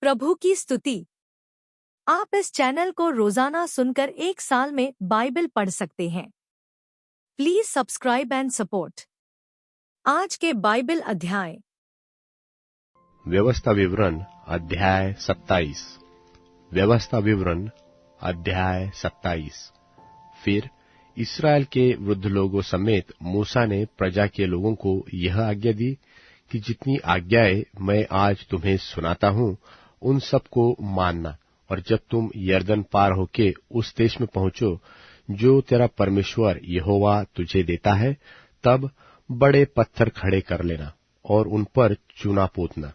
प्रभु की स्तुति। आप इस चैनल को रोजाना सुनकर 1 साल में बाइबल पढ़ सकते हैं। Please subscribe and support. आज के बाइबल अध्याय। व्यवस्था विवरण अध्याय 27। व्यवस्था विवरण अध्याय 27। फिर इस्राएल के वृद्ध लोगों समेत मूसा ने प्रजा के लोगों को यह आज्ञा दी कि जितनी आज्ञाएं मैं आज तुम्हें सुनाता हूँ उन सब को मानना, और जब तुम यरदन पार होके उस देश में पहुंचो जो तेरा परमेश्वर यहोवा तुझे देता है, तब बड़े पत्थर खड़े कर लेना और उन पर चूना पोतना,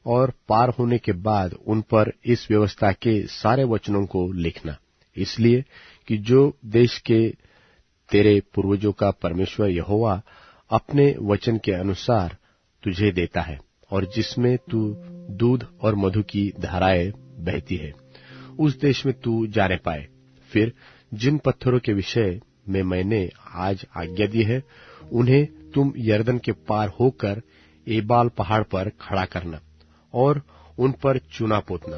और पार होने के बाद उन पर इस व्यवस्था के सारे वचनों को लिखना, इसलिए कि जो देश के तेरे पूर्वजों का परमेश्वर यहोवा अपने वचन के अनुसार तुझे देता है, और जिसमें तू दूध और मधु की धाराएं बहती है, उस देश में तू जाने पाए। फिर जिन पत्थरों के विषय में मैंने आज आज्ञा दी है, उन्हें तुम यरदन के पार होकर एबाल पहाड़ पर खड़ा करना और उन पर चूना पोतना,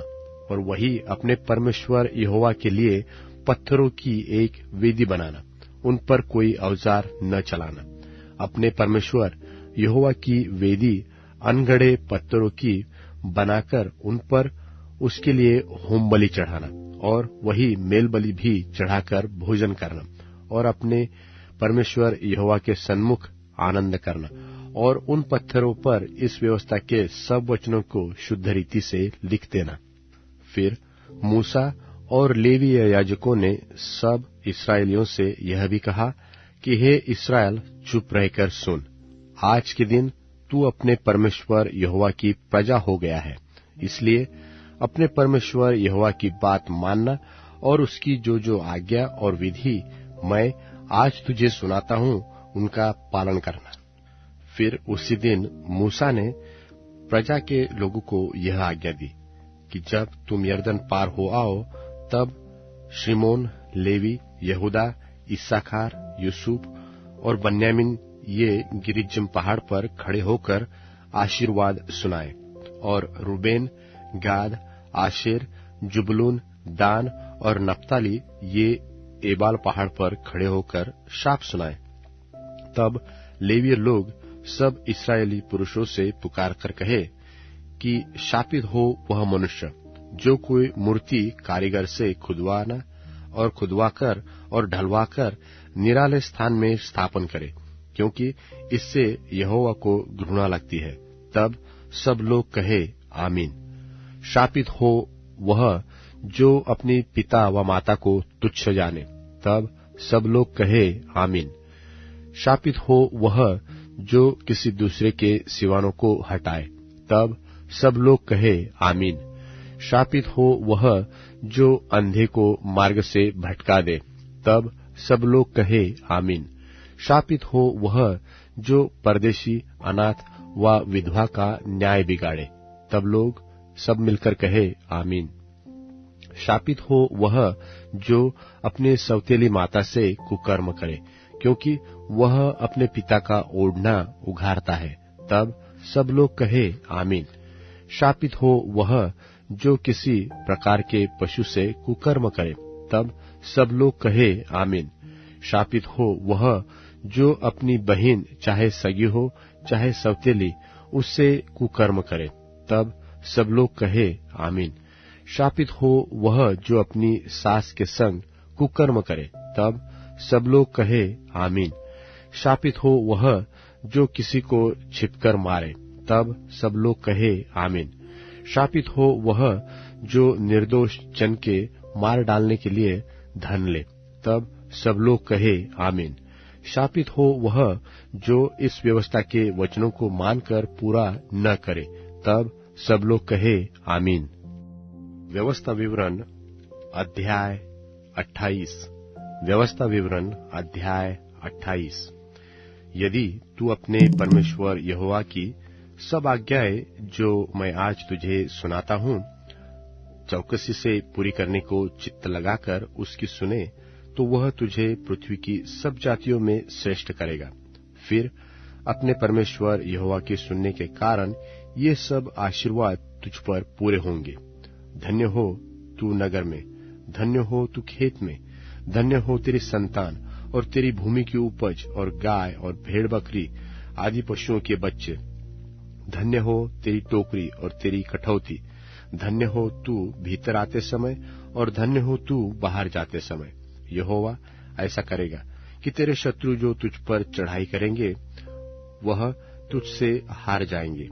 और वही अपने परमेश्वर यहोवा के लिए पत्थरों की एक वेदी बनाना। उन पर कोई औजार न चलाना। अपने परमेश्वर यहोवा की वेदी अनगढ़े पत्थरों की बनाकर उन पर उसके लिए होम बलि चढ़ाना, और वही मेल बलि भी चढ़ाकर भोजन करना, और अपने परमेश्वर यहोवा के सन्मुख आनंद करना, और उन पत्थरों पर इस व्यवस्था के सब वचनों को शुद्ध रीति से लिख देना। फिर मूसा और लेवीय याजकों ने सब इस्राएलियों से यह भी कहा कि हे इस्राएल, चुप रहकर सुन। आज के दिन तू अपने परमेश्वर यहोवा की प्रजा हो गया है, इसलिए अपने परमेश्वर यहोवा की बात मानना और उसकी जो जो आज्ञा और विधि मैं आज तुझे सुनाता हूँ उनका पालन करना। फिर उसी दिन मूसा ने प्रजा के लोगों को यह आज्ञा दी कि जब तुम यरदन पार हो आओ, तब शिमोन, लेवी, यहूदा, इस्साकार, यूसुफ और बन्यामीन ये गिरिज्म पहाड़ पर खड़े होकर आशीर्वाद सुनाए, और रूबेन, गाद, आशेर, जुबलून, दान और नप्ताली ये एबाल पहाड़ पर खड़े होकर शाप सुनाए। तब लेवीय लोग सब इस्राएली पुरुषों से पुकार कर कहे कि शापित हो वह मनुष्य जो कोई मूर्ति कारीगर से खुदवाना और खुदवाकर और ढलवाकर निराले स्थान में स्थापन करे, क्योंकि इससे यहोवा को घृणा लगती है। तब सब लोग कहे आमीन। शापित हो वह जो अपनी पिता व माता को तुच्छ जाने। तब सब लोग कहे आमीन। शापित हो वह जो किसी दूसरे के सिवानों को हटाए। तब सब लोग कहे आमीन। शापित हो वह जो अंधे को मार्ग से भटका दे। तब सब लोग कहे आमीन। शापित हो वह जो परदेशी, अनाथ व विधवा का न्याय बिगाड़े। तब लोग सब मिलकर कहे आमीन। शापित हो वह जो अपने सौतेली माता से कुकर्म करे, क्योंकि वह अपने पिता का ओढ़ना उघारता है। तब सब लोग कहे आमीन। शापित हो वह जो किसी प्रकार के पशु से कुकर्म करे। तब सब लोग कहे आमीन। शापित हो वह जो अपनी बहन, चाहे सगी हो चाहे सौतेली, उससे कुकर्म करे। तब सब लोग कहे आमीन। शापित हो वह जो अपनी सास के संग कुकर्म करे। तब सब लोग कहे आमीन। शापित हो वह जो किसी को छिपकर मारे। तब सब लोग कहे आमीन। शापित हो वह जो निर्दोष जन के मार डालने के लिए धन ले। तब सब लोग कहे आमीन। शापित हो वह जो इस व्यवस्था के वचनों को मानकर पूरा न करे। तब सब लोग कहे आमीन। व्यवस्था विवरण अध्याय 28। व्यवस्था विवरण अध्याय 28। यदि तू अपने परमेश्वर यहोवा की सब आज्ञाएं जो मैं आज तुझे सुनाता हूँ चौकसी से पूरी करने को चित्त लगाकर उसकी सुने, तो वह तुझे पृथ्वी की सब जातियों में श्रेष्ठ करेगा। फिर अपने परमेश्वर यहोवा के सुनने के कारण ये सब आशीर्वाद तुझ पर पूरे होंगे। धन्य हो तू नगर में, धन्य हो तू खेत में, धन्य हो तेरी संतान और तेरी भूमि की उपज और गाय और भेड़ बकरी आदि पशुओं के बच्चे। धन्य हो तेरी टोकरी और तेरी कठौती, धन्य हो तू भीतर आते समय और धन्य हो तू बाहर जाते समय। यहोवा ऐसा करेगा कि तेरे शत्रु जो तुझ पर चढ़ाई करेंगे वह तुझसे हार जाएंगे।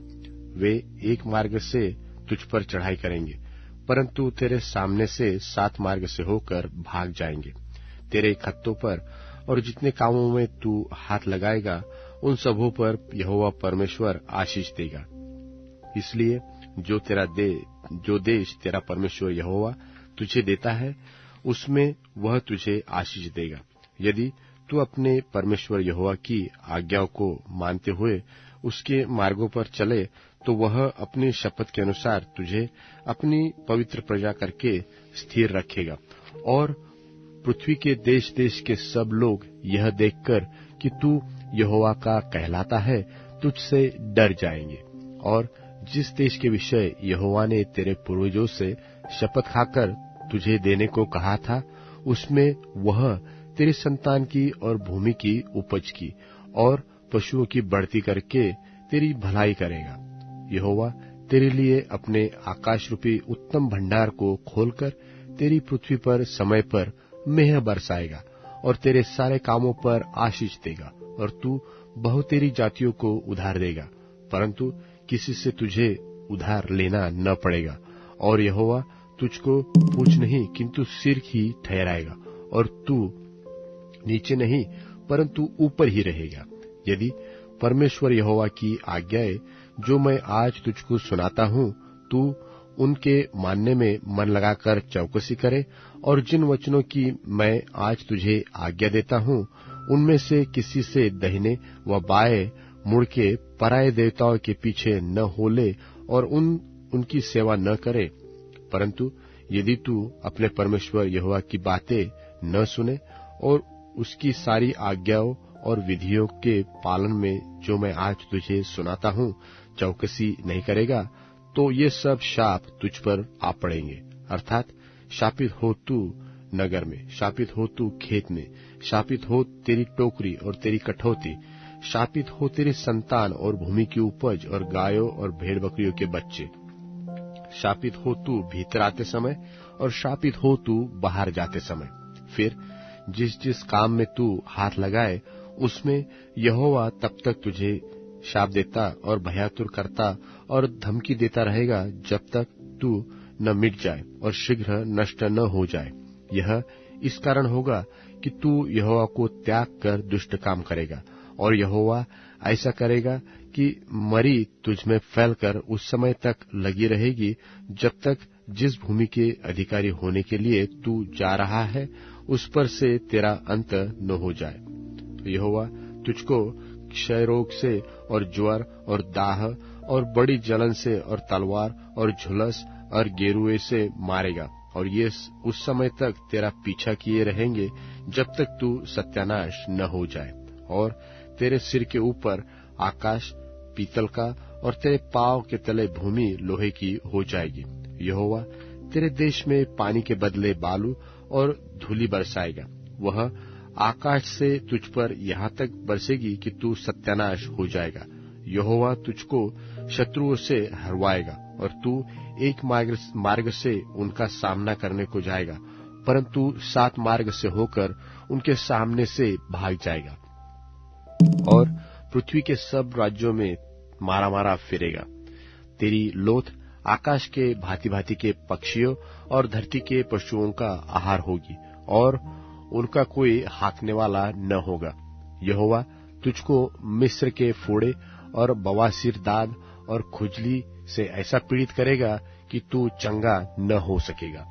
वे एक मार्ग से तुझ पर चढ़ाई करेंगे, परंतु तेरे सामने से 7 मार्ग से होकर भाग जाएंगे। तेरे खत्तों पर और जितने कामों में तू हाथ लगाएगा उन सबों पर यहोवा परमेश्वर आशीष देगा। इसलिए जो देश तेरा परमेश्वर यहोवा तुझे देता है उसमें वह तुझे आशीष देगा, यदि तू अपने परमेश्वर यहोवा की आज्ञाओं को मानते हुए उसके मार्गों पर चले, तो वह अपनी शपथ के अनुसार तुझे अपनी पवित्र प्रजा करके स्थिर रखेगा। और पृथ्वी के देश देश के सब लोग यह देखकर कि तू यहोवा का कहलाता है तुझसे डर जाएंगे। और जिस देश के विषय यहोवा ने तेरे पूर्वजों से शपथ खाकर तुझे देने को कहा था, उसमें वह तेरी संतान की और भूमि की उपज की और पशुओं की बढ़ती करके तेरी भलाई करेगा। यहोवा तेरे लिए अपने आकाश रूपी उत्तम भंडार को खोलकर तेरी पृथ्वी पर समय पर मेह बरसाएगा और तेरे सारे कामों पर आशीष देगा, और तू बहुतेरी जातियों को उधार देगा, परंतु किसी से तुझे उधार लेना न पड़ेगा। और यहोवा तुझको पूँछ नहीं किंतु सिर ही ठहराएगा, और तू नीचे नहीं परंतु ऊपर ही रहेगा। यदि परमेश्वर यहोवा की आज्ञाएं जो मैं आज तुझको सुनाता हूँ, तू उनके मानने में मन लगाकर चौकसी करे, और जिन वचनों की मैं आज तुझे आज्ञा देता हूँ उनमें से किसी से दाहिने व बाएं मुड़ के पराये देवताओं के पीछे न होले और उनकी सेवा न करे। परंतु यदि तू अपने परमेश्वर यहोवा की बातें न सुने और उसकी सारी आज्ञाओं और विधियों के पालन में जो मैं आज तुझे सुनाता हूँ चौकसी नहीं करेगा, तो ये सब शाप तुझ पर आ पड़ेंगे। अर्थात शापित हो तू नगर में, शापित हो तू खेत में, शापित हो तेरी टोकरी और तेरी कठौती, शापित हो तेरी संतान और भूमि की उपज और गायों और भेड़ बकरियों के बच्चे। शापित हो तू भीतर आते समय और शापित हो तू बाहर जाते समय। फिर जिस जिस काम में तू हाथ लगाए उसमें यहोवा तब तक तुझे शाप देता और भयातुर करता और धमकी देता रहेगा जब तक तू न मिट जाए और शीघ्र नष्ट न हो जाए। यह इस कारण होगा कि तू यहोवा को त्याग कर दुष्ट काम करेगा, और यहोवा ऐसा करेगा कि मरी तुझमें फैलकर उस समय तक लगी रहेगी जब तक जिस भूमि के अधिकारी होने के लिए तू जा रहा है उस पर से तेरा अंत न हो जाए। यहोवा तुझको क्षय रोग से और ज्वर और दाह और बड़ी जलन से और तलवार और झुलस और गेरुए से मारेगा, और ये उस समय तक तेरा पीछा किए रहेंगे जब तक तू सत्यानाश न हो जाए। और तेरे सिर के ऊपर आकाश पीतल का और तेरे पांव के तले भूमि लोहे की हो जाएगी। यहोवा तेरे देश में पानी के बदले बालू और धूलि बरसाएगा। वह आकाश से तुझ पर यहाँ तक बरसेगी कि तू सत्यानाश हो जाएगा। यहोवा तुझको शत्रुओं से हरवाएगा, और तू एक मार्ग से उनका सामना करने को जाएगा, परंतु 7 मार्ग से होकर उनके सामने से भाग जाएगा। और पृथ्वी के सब राज्यों में मारा मारा फिरेगा। तेरी लोथ आकाश के भांति भांति के पक्षियों और धरती के पशुओं का आहार होगी, और उनका कोई हाँकने वाला न होगा। यहोवा तुझको मिस्र के फोड़े और बवासीर दाद और खुजली से ऐसा पीड़ित करेगा कि तू चंगा न हो सकेगा।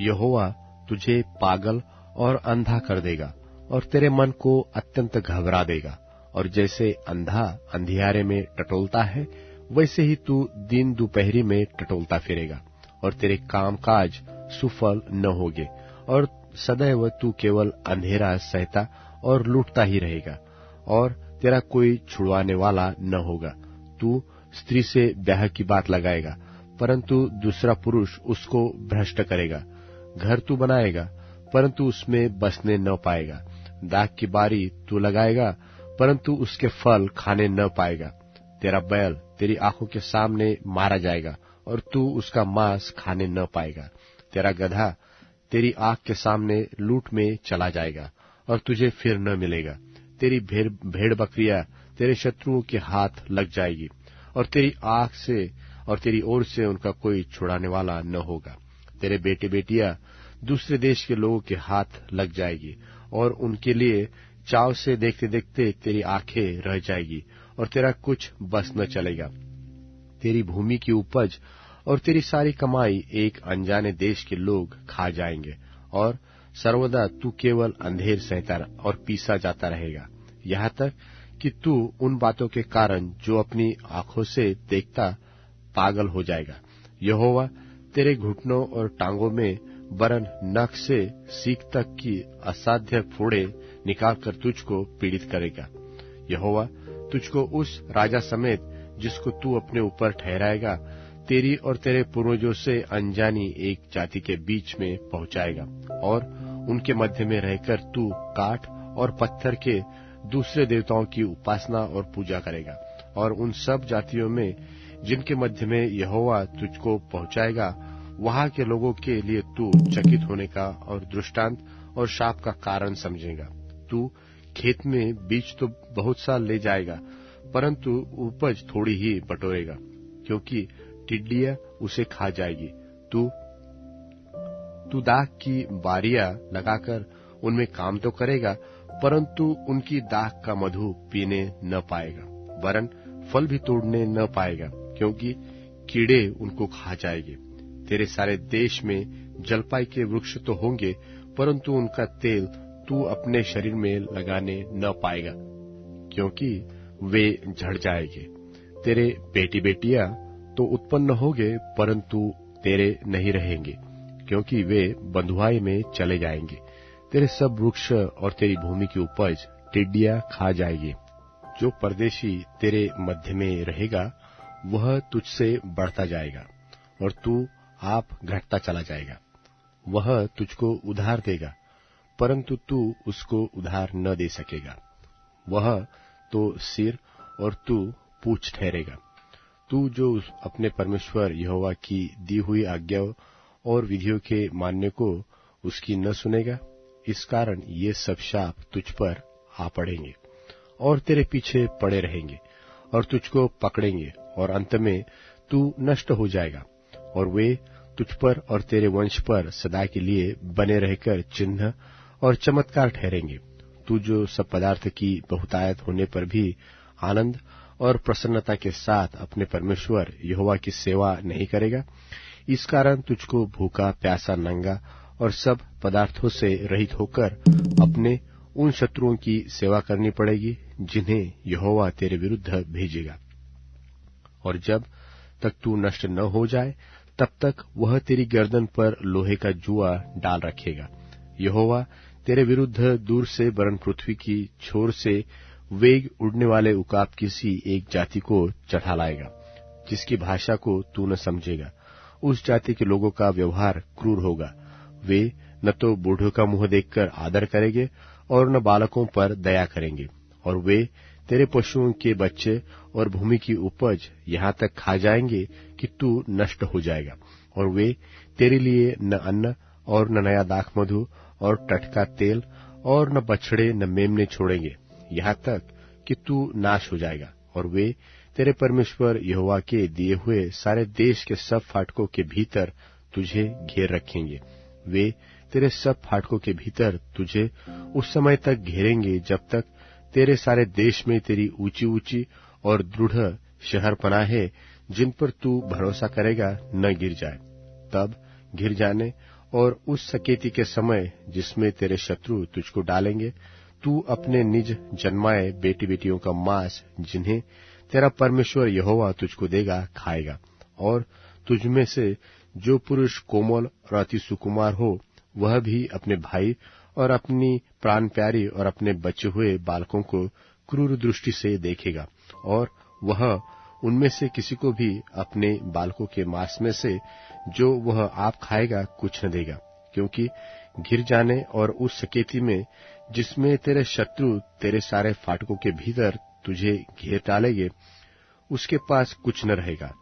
यहोवा तुझे पागल और अंधा कर देगा और तेरे मन को अत्यंत घबरा देगा, और जैसे अंधा अंधियारे में टटोलता है वैसे ही तू दिन दोपहरी में टटोलता फिरेगा, और तेरे काम काज सुफल न होगे, और सदैव तू केवल अंधेरा सहता और लूटता ही रहेगा, और तेरा कोई छुड़वाने वाला न होगा। तू स्त्री से ब्याह की बात लगाएगा, परंतु दूसरा पुरुष उसको भ्रष्ट करेगा। घर तू बनाएगा, परंतु उसमें बसने न पाएगा। दाख की बारी तू लगाएगा, परंतु उसके फल खाने न पाएगा। तेरा बैल तेरी आंखों के सामने मारा जाएगा, और तू उसका मांस खाने न पाएगा। तेरा गधा तेरी आंख के सामने लूट में चला जाएगा, और तुझे फिर न मिलेगा। तेरी भेड़ बकरियां तेरे शत्रुओं के हाथ लग जाएगी, और तेरी आंख से और तेरी ओर से उनका कोई छुड़ाने वाला न होगा। तेरे बेटे बेटियां दूसरे देश के लोगों के हाथ लग जाएगी, और उनके लिए चाव से देखते देखते तेरी आंखें रह जाएगी, और तेरा कुछ बस न चलेगा। तेरी भूमि की उपज और तेरी सारी कमाई एक अनजाने देश के लोग खा जाएंगे, और सर्वदा तू केवल अंधेर सहता और पीसा जाता रहेगा, यहाँ तक कि तू उन बातों के कारण जो अपनी आंखों से देखता पागल हो जाएगा। यहोवा तेरे घुटनों और टांगों में वरन नख से सीख तक की असाध्य फोड़े निकालकर तुझको पीड़ित करेगा। यहोवा तुझको उस राजा समेत जिसको तू अपने ऊपर ठहराएगा, तेरी और तेरे पूर्वजों से अनजानी एक जाति के बीच में पहुंचाएगा, और उनके मध्य में रहकर तू काठ और पत्थर के दूसरे देवताओं की उपासना और पूजा करेगा। और उन सब जातियों में जिनके मध्य में यहोवा तुझको पहुंचाएगा, वहां के लोगों के लिए तू चकित होने का और दृष्टांत और शाप का कारण समझेगा। तू खेत में बीज तो बहुत सा ले जाएगा, परंतु उपज थोड़ी ही बटोरेगा, क्योंकि टिड्डियां उसे खा जाएगी। तू दाख की बारियां लगाकर उनमें काम तो करेगा, परंतु उनकी दाख का मधु पीने न पाएगा, वरन फल भी तोड़ने न पाएगा, क्योंकि कीड़े उनको खा जाएंगे। तेरे सारे देश में जलपाई के वृक्ष तो होंगे, परंतु उनका तेल तू अपने शरीर में लगाने न पाएगा, क्योंकि वे झड़ जाएंगे। तेरे बेटी बेटियां तो उत्पन्न होंगे, परंतु तेरे नहीं रहेंगे, क्योंकि वे बंधुआई में चले जाएंगे। तेरे सब वृक्ष और तेरी भूमि की उपज टिड्डियां खा जाएगी। जो परदेशी तेरे मध्य में रहेगा, वह तुझसे बढ़ता जाएगा, और तू आप घटता चला जाएगा। वह तुझको उधार देगा, परंतु तू उसको उधार न दे सकेगा। वह तो सिर और तू पूँछ ठहरेगा। तू जो अपने परमेश्वर यहोवा की दी हुई आज्ञाओं और विधियों के मानने को उसकी न सुनेगा, इस कारण ये सब शाप तुझ पर आ पड़ेंगे और तेरे पीछे पड़े रहेंगे और तुझको पकड़ेंगे, और अंत में तू नष्ट हो जाएगा, और वे तुझ पर और तेरे वंश पर सदा के लिए बने रहकर चिन्ह और चमत्कार ठहरेंगे। तू जो सब पदार्थ की बहुतायत होने पर भी आनंद और प्रसन्नता के साथ अपने परमेश्वर यहोवा की सेवा नहीं करेगा, इस कारण तुझको भूखा प्यासा नंगा और सब पदार्थों से रहित होकर अपने उन शत्रुओं की सेवा करनी पड़ेगी जिन्हें यहोवा तेरे विरुद्ध भेजेगा। और जब तक तू नष्ट न हो जाए, तब तक वह तेरी गर्दन पर लोहे का जुआ डाल रखेगा। यहोवा तेरे विरुद्ध दूर से वरन पृथ्वी की छोर से वेग उड़ने वाले उकाब किसी एक जाति को चढ़ा लाएगा, जिसकी भाषा को तू न समझेगा। उस जाति के लोगों का व्यवहार क्रूर होगा। वे न तो बूढ़ों का मुंह देखकर आदर करेंगे और न बालकों पर दया करेंगे, और वे तेरे पशुओं के बच्चे और भूमि की उपज यहाँ तक खा जाएंगे कि तू नष्ट हो जाएगा, और वे तेरे लिए न अन्न और न नया दाख मधु और टटका तेल और न बछड़े न मेमने छोड़ेंगे, यहाँ तक कि तू नाश हो जाएगा। और वे तेरे परमेश्वर यहोवा के दिए हुए सारे देश के सब फाटकों के भीतर तुझे घेर रखेंगे। वे तेरे सब फाटकों के भीतर तुझे उस समय तक घेरेंगे जब तक तेरे सारे देश में तेरी ऊंची ऊंची और दृढ़ शहर पनाहे जिन पर तू भरोसा करेगा न गिर जाए। तब गिर जाने और उस सकेती के समय जिसमें तेरे शत्रु तुझको डालेंगे, तू अपने निज जन्माए बेटी बेटियों का मांस जिन्हें तेरा परमेश्वर यहोवा तुझको देगा खाएगा। और तुझमें से जो पुरुष कोमल और अति सुकुमार हो, वह भी अपने भाई और अपनी प्राण प्यारी और अपने बचे हुए बालकों को क्रूर दृष्टि से देखेगा, और वह उनमें से किसी को भी अपने बालकों के मांस में से जो वह आप खाएगा कुछ न देगा, क्योंकि घिर जाने और उस सकेती में जिसमें तेरे शत्रु तेरे सारे फाटकों के भीतर तुझे घेर डालेंगे, उसके पास कुछ न रहेगा।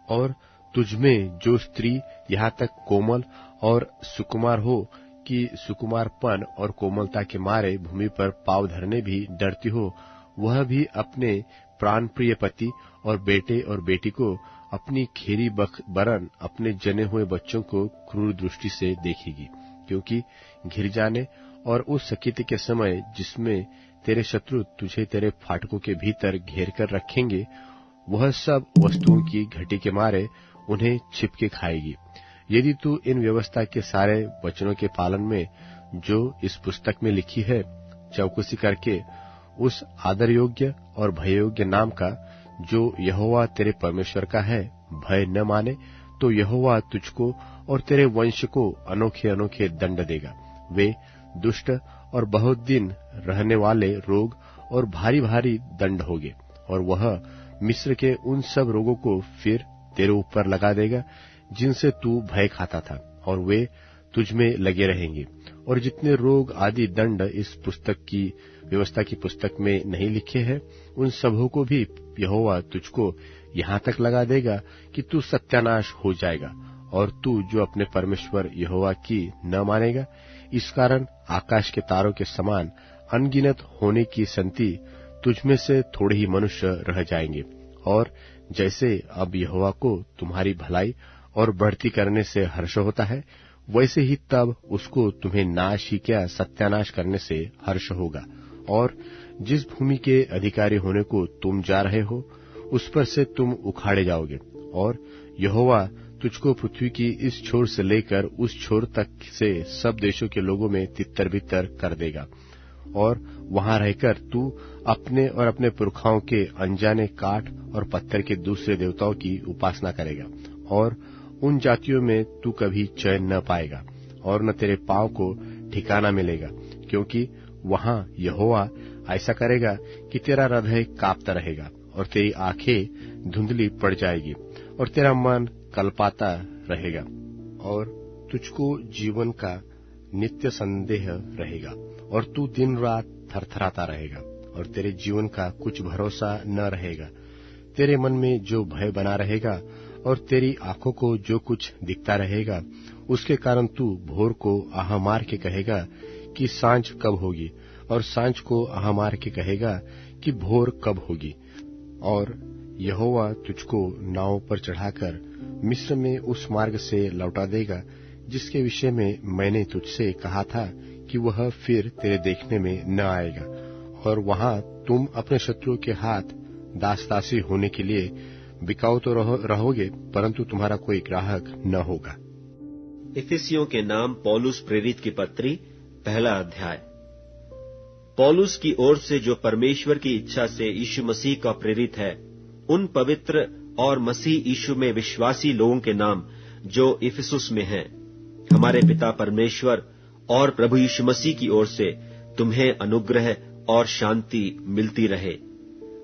और तुझमें जो स्त्री यहाँ तक कोमल और सुकुमार हो कि सुकुमारपन और कोमलता के मारे भूमि पर पांव धरने भी डरती हो, वह भी अपने प्राण प्रिय पति और बेटे और बेटी को अपनी खेरी बरन अपने जने हुए बच्चों को क्रूर दृष्टि से देखेगी, क्योंकि घिर जाने और उस सकेती के समय जिसमें तेरे शत्रु तुझे तेरे फाटकों के भीतर घेर कर रखेंगे, वह सब वस्तुओं की घटी के मारे उन्हें छिपके खाएगी। यदि तू इन व्यवस्था के सारे वचनों के पालन में जो इस पुस्तक में लिखी है चौकसी करके उस आदर योग्य और भय योग्य नाम का जो यहोवा तेरे परमेश्वर का है भय न माने, तो यहोवा तुझको और तेरे वंश को अनोखे अनोखे दंड देगा। वे दुष्ट और बहुत दिन रहने वाले रोग और भारी भारी दंड होंगे, और वह मिस्र के उन सब रोगों को फिर तेरे ऊपर लगा देगा जिनसे तू भय खाता था, और वे तुझमें लगे रहेंगे। और जितने रोग आदि दंड इस पुस्तक की व्यवस्था की पुस्तक में नहीं लिखे हैं, उन सबों को भी यहोवा तुझको यहाँ तक लगा देगा कि तू सत्यानाश हो जाएगा, और तू जो अपने परमेश्वर यहोवा की न मानेगा, इस कारण आकाश के तारों के समान अनगिनत होने की संति तुझमें से थोड़े ही मनुष्य रह जाएंगे। और जैसे अब यहोवा को तुम्हारी भलाई और बढ़ती करने से हर्ष होता है, वैसे ही तब उसको तुम्हें नाश ही क्या सत्यानाश करने से हर्ष होगा। और जिस भूमि के अधिकारी होने को तुम जा रहे हो, उस पर से तुम उखाड़े जाओगे, और यहोवा तुझको पृथ्वी की इस छोर से लेकर उस छोर तक से सब देशों के लोगों में तितर बितर कर देगा। और वहां रहकर तू अपने और अपने पुरखाओं के अनजाने काठ और पत्थर के दूसरे देवताओं की उपासना करेगा, और उन जातियों में तू कभी चैन न पाएगा, और न तेरे पांव को ठिकाना मिलेगा, क्योंकि वहां यहोवा ऐसा करेगा कि तेरा हृदय कांपता रहेगा, और तेरी आंखें धुंधली पड़ जाएगी, और तेरा मन कलपाता रहेगा, और तुझको जीवन का नित्य संदेह रहेगा, और तू दिन रात थरथराता रहेगा, और तेरे जीवन का कुछ भरोसा न रहेगा। तेरे मन में जो भय बना रहेगा और तेरी आंखों को जो कुछ दिखता रहेगा, उसके कारण तू भोर को आह मार के कहेगा कि सांझ कब होगी, और सांझ को आह मार के कहेगा कि भोर कब होगी। और यहोवा तुझको नाव पर चढ़ाकर मिस्र में उस मार्ग से लौटा देगा जिसके विषय में मैंने तुझसे कहा था कि वह फिर तेरे देखने में न आएगा, और वहां तुम अपने शत्रुओं के हाथ दासदासी होने के लिए बिकाऊ तो रहोगे, परंतु तुम्हारा कोई ग्राहक न होगा। इफिसियों के नाम पौलुस प्रेरित की पत्री, पहला अध्याय। पौलुस की ओर से जो परमेश्वर की इच्छा से यीशु मसीह का प्रेरित है, उन पवित्र और मसीह यीशु में विश्वासी लोगों के नाम जो इफिसुस में हैं, हमारे पिता परमेश्वर और प्रभु यीशु मसीह की ओर से तुम्हें अनुग्रह और शांति मिलती रहे।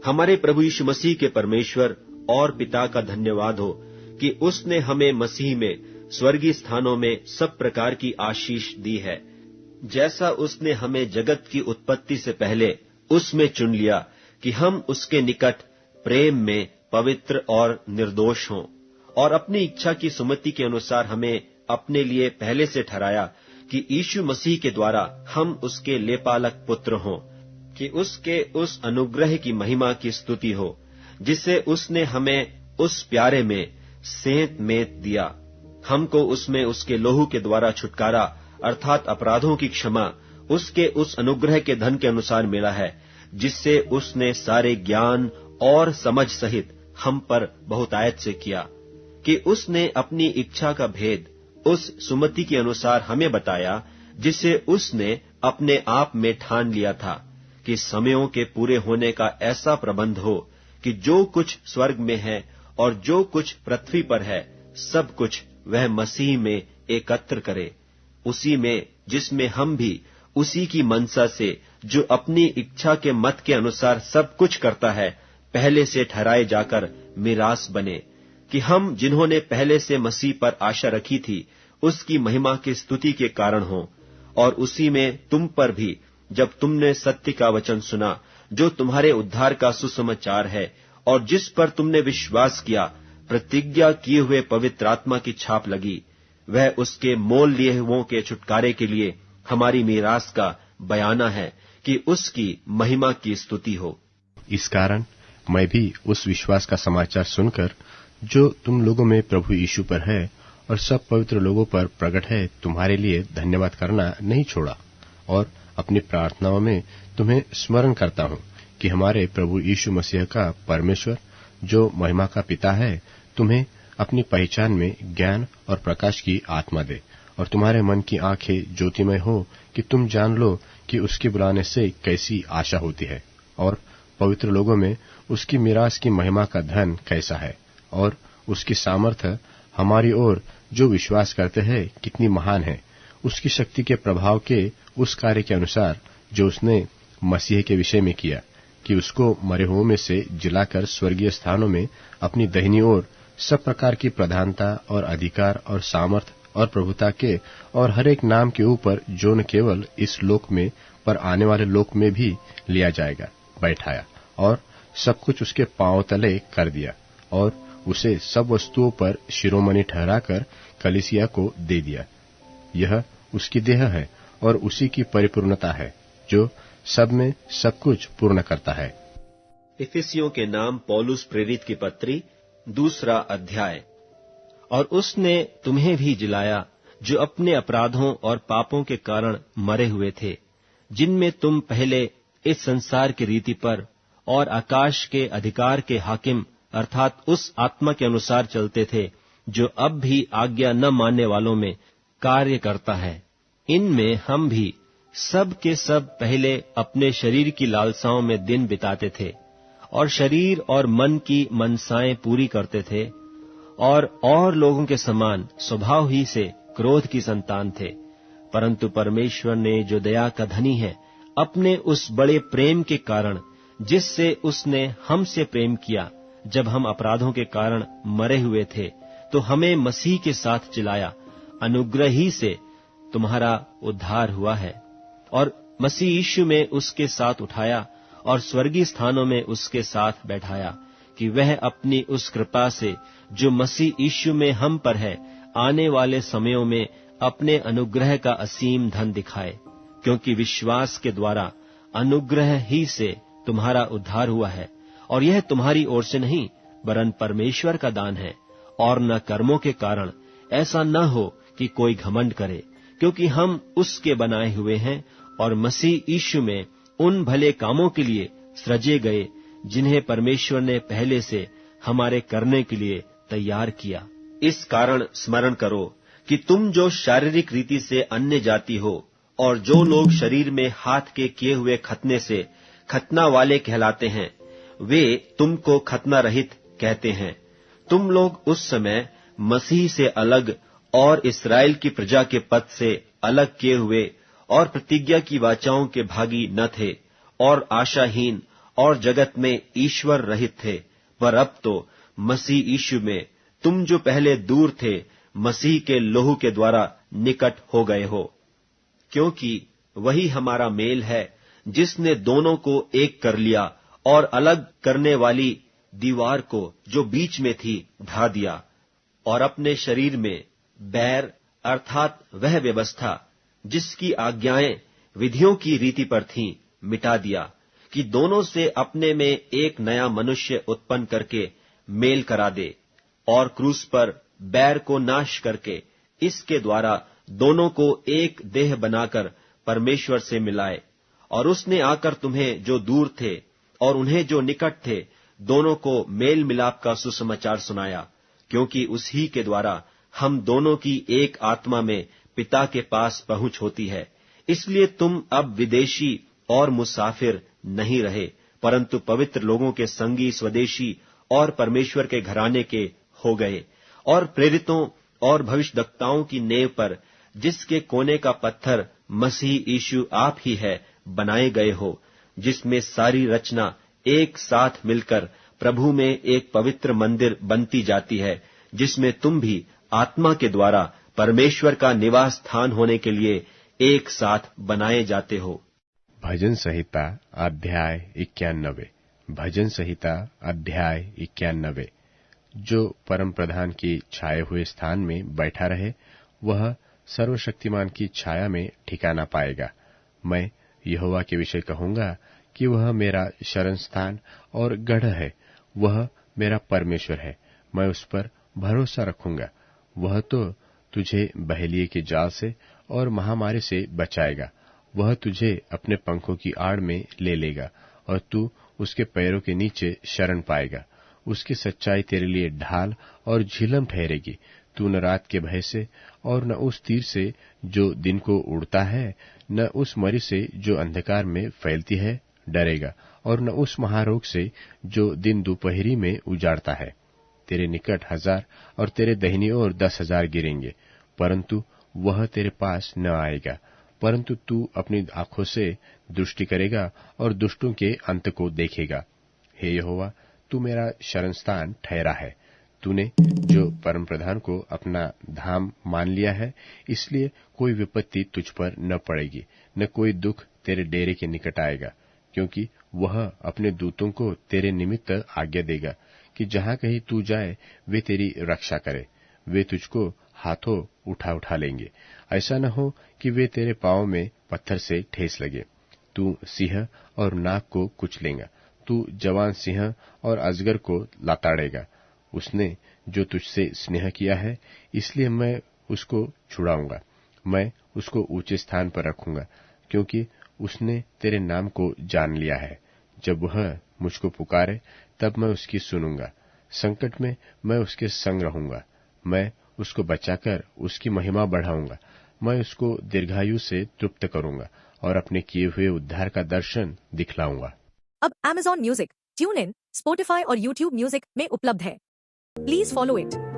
हमारे प्रभु यीशु मसीह के परमेश्वर और पिता का धन्यवाद हो कि उसने हमें मसीह में स्वर्गीय स्थानों में सब प्रकार की आशीष दी है, जैसा उसने हमें जगत की उत्पत्ति से पहले उसमें चुन लिया कि हम उसके निकट प्रेम में पवित्र और निर्दोष हों, और अपनी इच्छा की सुमति के अनुसार हमें अपने लिए पहले से ठहराया कि यीशु मसीह के द्वारा हम उसके लेपालक पुत्र हों, कि उसके उस अनुग्रह की महिमा की स्तुति हो जिसे उसने हमें उस प्यारे में सेंत मेंत दिया। हमको उसमें उसके लोहू के द्वारा छुटकारा अर्थात अपराधों की क्षमा उसके उस अनुग्रह के धन के अनुसार मिला है, जिससे उसने सारे ज्ञान और समझ सहित हम पर बहुतायत से किया, कि उसने अपनी इच्छा का भेद उस सुमति के अनुसार हमें बताया, जिसे उसने अपने आप में ठान लिया था कि समयों के पूरे होने का ऐसा प्रबंध हो कि जो कुछ स्वर्ग में है और जो कुछ पृथ्वी पर है, सब कुछ वह मसीह में एकत्र करे, उसी में जिसमें हम भी उसी की मनसा से जो अपनी इच्छा के मत के अनुसार सब कुछ करता है पहले से ठहराए जाकर मीरास बने, कि हम जिन्होंने पहले से मसीह पर आशा रखी थी उसकी महिमा की स्तुति के कारण हो। और उसी में तुम पर भी, जब तुमने सत्य का वचन सुना जो तुम्हारे उद्धार का सुसमाचार है, और जिस पर तुमने विश्वास किया, प्रतिज्ञा किए हुए पवित्र आत्मा की छाप लगी। वह उसके मोल लिए हुओं के छुटकारे के लिए हमारी मीरास का बयाना है कि उसकी महिमा की स्तुति हो। इस कारण मैं भी उस विश्वास का समाचार सुनकर जो तुम लोगों में प्रभु यीशु पर है और सब पवित्र लोगों पर प्रकट है, तुम्हारे लिए धन्यवाद करना नहीं छोड़ा, और अपनी प्रार्थनाओं में तुम्हें स्मरण करता हूं कि हमारे प्रभु यीशु मसीह का परमेश्वर, जो महिमा का पिता है, तुम्हें अपनी पहचान में ज्ञान और प्रकाश की आत्मा दे, और तुम्हारे मन की आंखें ज्योतिमय हो कि तुम जान लो कि उसके बुलाने से कैसी आशा होती है, और पवित्र लोगों में उसकी मीरास की महिमा का धन कैसा है, और उसकी सामर्थ्य हमारी ओर जो विश्वास करते हैं कितनी महान है, उसकी शक्ति के प्रभाव के उस कार्य के अनुसार जो उसने मसीह के विषय में किया, कि उसको मरे हुओं में से जिलाकर स्वर्गीय स्थानों में अपनी दाहिनी ओर सब प्रकार की प्रधानता और अधिकार और सामर्थ और प्रभुता के और हर एक नाम के ऊपर, जो न केवल इस लोक में पर आने वाले लोक में भी लिया जाएगा, बैठाया, और सब कुछ उसके पांव तले कर दिया, और उसे सब वस्तुओं पर शिरोमणि ठहराकर कलीसिया को दे दिया। यह उसकी देह है और उसी की परिपूर्णता है, जो सब में सब कुछ पूर्ण करता है। इफिसियों के नाम पौलुस प्रेरित की पत्री, 2 अध्याय। और उसने तुम्हें भी जिलाया, जो अपने अपराधों और पापों के कारण मरे हुए थे, जिनमें तुम पहले इस संसार की रीति पर और आकाश के अधिकार के हाकिम अर्थात उस आत्मा के अनुसार चलते थे, जो अब भी आज्ञा न मानने वालों में कार्य करता है। इनमें हम भी सब के सब पहले अपने शरीर की लालसाओं में दिन बिताते थे, और शरीर और मन की मनसाएं पूरी करते थे, और लोगों के समान स्वभाव ही से क्रोध की संतान थे। परंतु परमेश्वर ने, जो दया का धनी है, अपने उस बड़े प्रेम के कारण जिससे उसने हमसे प्रेम किया, जब हम अपराधों के कारण मरे हुए थे, तो हमें मसीह के साथ जिलाया। अनुग्रह ही से तुम्हारा उद्धार हुआ है, और मसीह यीशु में उसके साथ उठाया, और स्वर्गीय स्थानों में उसके साथ बैठाया, कि वह अपनी उस कृपा से जो मसीह यीशु में हम पर है, आने वाले समयों में अपने अनुग्रह का असीम धन दिखाए। क्योंकि विश्वास के द्वारा अनुग्रह ही से तुम्हारा उद्धार हुआ है, और यह तुम्हारी ओर से नहीं, वरन परमेश्वर का दान है, और न कर्मों के कारण, ऐसा न हो कि कोई घमंड करे। क्योंकि हम उसके बनाए हुए हैं, और मसीह यीशु में उन भले कामों के लिए सृजे गए, जिन्हें परमेश्वर ने पहले से हमारे करने के लिए तैयार किया। इस कारण स्मरण करो कि तुम जो शारीरिक रीति से अन्य जाति हो, और जो लोग शरीर में हाथ के किए हुए खतने से खतना वाले कहलाते हैं, वे तुमको खतना रहित कहते हैं। तुम लोग उस समय मसीह से अलग और इस्राएल की प्रजा के पद से अलग किए हुए और प्रतिज्ञा की वाचाओं के भागी न थे, और आशाहीन और जगत में ईश्वर रहित थे। पर अब तो मसीह यीशु में तुम जो पहले दूर थे, मसीह के लहू के द्वारा निकट हो गए हो। क्योंकि वही हमारा मेल है, जिसने दोनों को एक कर लिया, और अलग करने वाली दीवार को जो बीच में थी ढा दिया, और अपने शरीर में बैर अर्थात वह व्यवस्था जिसकी आज्ञाएं विधियों की रीति पर थीं, मिटा दिया, कि दोनों से अपने में एक नया मनुष्य उत्पन्न करके मेल करा दे, और क्रूस पर बैर को नाश करके इसके द्वारा दोनों को एक देह बनाकर परमेश्वर से मिलाए। और उसने आकर तुम्हें जो दूर थे और उन्हें जो निकट थे, दोनों को मेल मिलाप का सुसमाचार सुनाया। क्योंकि उसी के द्वारा हम दोनों की एक आत्मा में पिता के पास पहुंच होती है। इसलिए तुम अब विदेशी और मुसाफिर नहीं रहे, परंतु पवित्र लोगों के संगी, स्वदेशी और परमेश्वर के घराने के हो गए, और प्रेरितों और भविष्यद्वक्ताओं की नेव पर, जिसके कोने का पत्थर मसीह यीशु आप ही है, बनाए गए हो, जिसमें सारी रचना एक साथ मिलकर प्रभु में एक पवित्र मंदिर बनती जाती है, जिसमें तुम भी आत्मा के द्वारा परमेश्वर का निवास स्थान होने के लिए एक साथ बनाए जाते हो। भजन संहिता अध्याय 91। भजन संहिता अध्याय 91। जो परम प्रधान की छाए हुए स्थान में बैठा रहे, वह सर्वशक्तिमान की छाया में ठिकाना पाएगा। मैं यहोवा के विषय कहूंगा कि वह मेरा शरण स्थान और गढ़ है, वह मेरा परमेश्वर है, मैं उस पर भरोसा रखूंगा। वह तो तुझे बहेलिये के जाल से और महामारी से बचाएगा। वह तुझे अपने पंखों की आड़ में ले लेगा और तू उसके पैरों के नीचे शरण पाएगा। उसकी सच्चाई तेरे लिए ढाल और झिलम ठहरेगी। तू न रात के भय से और न उस तीर से जो दिन को उड़ता है, न उस मरी से जो अंधकार में फैलती है डरेगा, और न उस महारोग से जो दिन दोपहरी में उजाड़ता है। तेरे निकट 1000 और तेरे दाहिनी ओर 10,000 गिरेंगे, परंतु वह तेरे पास न आएगा। परंतु तू अपनी आंखों से दृष्टि करेगा और दुष्टों के अंत को देखेगा। हे यहोवा, तू मेरा शरणस्थान ठहरा है। तूने जो परम प्रधान को अपना धाम मान लिया है, इसलिए कोई विपत्ति तुझ पर न पड़ेगी, न कोई दुख तेरे डेरे के निकट आएगा, क्योंकि वह अपने दूतों को तेरे निमित्त आज्ञा देगा कि जहां कहीं तू जाए वे तेरी रक्षा करे। वे तुझको हाथों उठा लेंगे, ऐसा न हो कि वे तेरे पांव में पत्थर से ठेस लगे। तू सिंह और नाग को कुचलेगा, तू जवान सिंह और अजगर को लाताड़ेगा। उसने जो तुझसे स्नेह किया है, इसलिए मैं उसको छुड़ाऊंगा। मैं उसको ऊंचे स्थान पर रखूंगा, क्योंकि उसने तेरे नाम को जान लिया है। जब वह मुझको पुकारे, तब मैं उसकी सुनूंगा। संकट में मैं उसके संग रहूंगा। मैं उसको बचाकर उसकी महिमा बढ़ाऊंगा। मैं उसको दीर्घायु से तृप्त करूंगा और अपने किए हुए उद्धार का दर्शन दिखलाऊंगा। अब Amazon music, tune in, Spotify और YouTube म्यूजिक में उपलब्ध है। Please follow it.